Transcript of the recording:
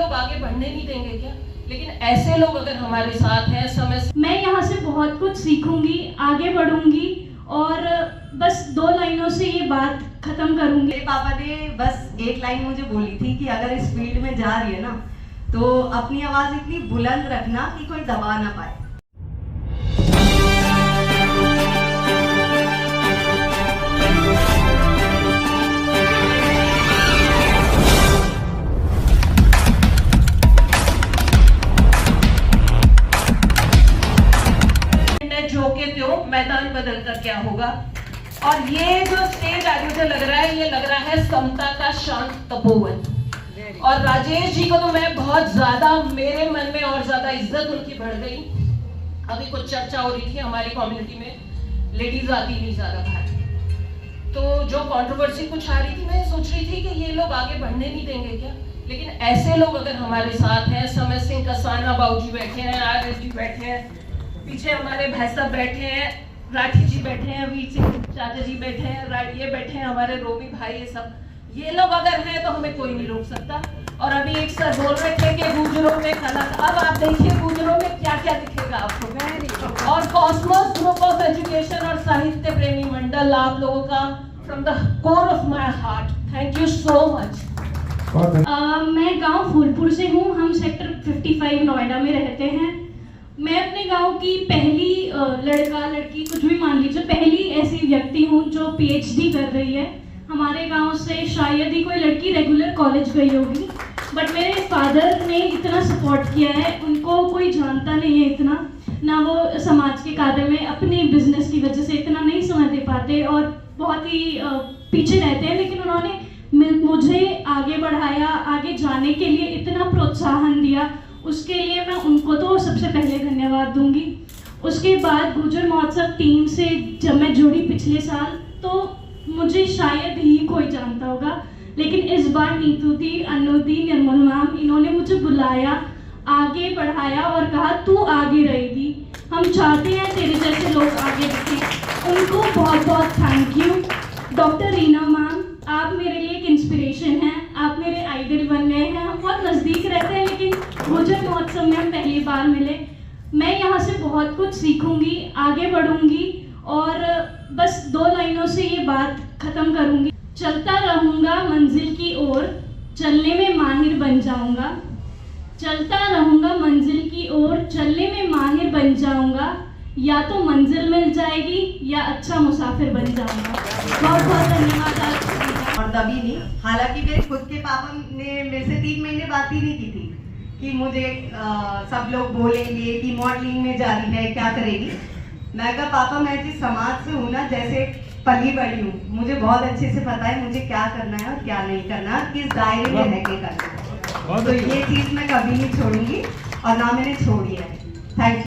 लोग आगे बढ़ने नहीं देंगे क्या? लेकिन ऐसे लोग अगर हमारे साथ हैं समय से, मैं यहाँ से बहुत कुछ सीखूंगी, आगे बढ़ूंगी और बस 2 लाइनों से ये बात खत्म करूंगी। मेरे पापा ने बस एक लाइन मुझे बोली थी कि अगर इस फील्ड में जा रही है ना तो अपनी आवाज इतनी बुलंद रखना कि कोई दबा ना पाए। जो के त्यों मैदान बदल कर क्या होगा। और ये जो स्टेज आज मुझे लग रहा है, ये लग रहा है समता का शांत तपोवन। और राजेश जी को तो मैं बहुत ज्यादा, मेरे मन में और ज्यादा इज्जत उनकी बढ़ गई। अभी कुछ चर्चा हो रही थी हमारी कम्युनिटी में, लेडीज आती नहीं ज्यादा बाहर, तो जो कंट्रोवर्सी कुछ आ रही थी, मैं सोच रही थी कि ये लोग आगे बढ़ने नहीं देंगे क्या? लेकिन ऐसे लोग अगर हमारे साथ हैं, समय सिंह कसाना बाबूजी बैठे हैं, आरएस जी बैठे हैं, पीछे हमारे भाई साहब बैठे हैं, राठी जी बैठे हैं, वीर सिंह चाचा जी बैठे हैं, ये बैठे हैं हमारे रोमी भाई, ये सब, ये लोग अगर हैं तो हमें कोई नहीं रोक सकता। और अभी एक सर बोल रहे थे कि गुजरों में कला, अब आप देखिए गुजरों में क्या क्या दिखेगा आपको। और कॉस्मोस ग्रुप ऑफ एजुकेशन और साहित्य प्रेमी मंडल, आप लोगों का from the core of my heart thank you so much. मैं गांव फूलपुर से हूँ, हम सेक्टर 55 नोएडा में रहते हैं। मैं अपने गांव की पहली लड़का लड़की कुछ भी मान लीजिए, पहली ऐसी व्यक्ति हूँ जो पीएचडी कर रही है। हमारे गांव से शायद ही कोई लड़की रेगुलर कॉलेज गई होगी, बट मेरे फादर ने इतना सपोर्ट किया है, उनको कोई जानता नहीं है इतना, ना वो समाज के कार्य में अपने बिजनेस की वजह से इतना नहीं समय दे पाते और बहुत ही पीछे रहते हैं, लेकिन उन्होंने मुझे आगे बढ़ाया, आगे जाने के लिए इतना प्रोत्साहन दिया, उसके लिए मैं उनको तो सबसे पहले धन्यवाद दूंगी। उसके बाद गुर्जर महोत्सव टीम से जब मैं जुड़ी पिछले साल, तो मुझे शायद ही कोई जानता होगा, लेकिन इस बार नीतू दी, अनु दी, निर्मल मैम, इन्होंने मुझे बुलाया, आगे बढ़ाया और कहा तू आगे रहेगी, हम चाहते हैं तेरे जैसे लोग आगे बढ़ें। उनको बहुत बहुत thank you. Doctor Reena ma'am, आप मेरे लिए एक इंस्पिरेशन हैं, आप मेरे आइडल बन गए हैं। हम बहुत नज़दीक रहते हैं, लेकिन गुर्जर महोत्सव में हम पहली बार मिले। मैं यहाँ से बहुत कुछ सीखूंगी, आगे बढ़ूंगी और बस 2 लाइनों से ये बात खत्म करूंगी। चलता रहूंगा मंजिल की ओर, चलने में माहिर बन जाऊंगा। चलता रहूंगा मंजिल की ओर, चलने में माहिर बन जाऊंगा। या तो मंजिल मिल जाएगी या अच्छा मुसाफिर बन जाऊंगा। बहुत बहुत धन्यवाद आप। और दबी नहीं, हालांकि मेरे खुद के पापा ने मेरे से 3 महीने बात ही नहीं की थी कि मुझे सब लोग बोलेंगे कि मॉडलिंग में जा रही है, क्या करेगी। मैं कहा पापा, मैं जिस समाज से हूँ ना, जैसे पली बड़ी हूँ, मुझे बहुत अच्छे से पता है मुझे क्या करना है और क्या नहीं करना, किस दायरे में रह के करना है। तो ये चीज़ मैं कभी नहीं छोड़ूंगी और ना मैंने छोड़ी है। Thank you.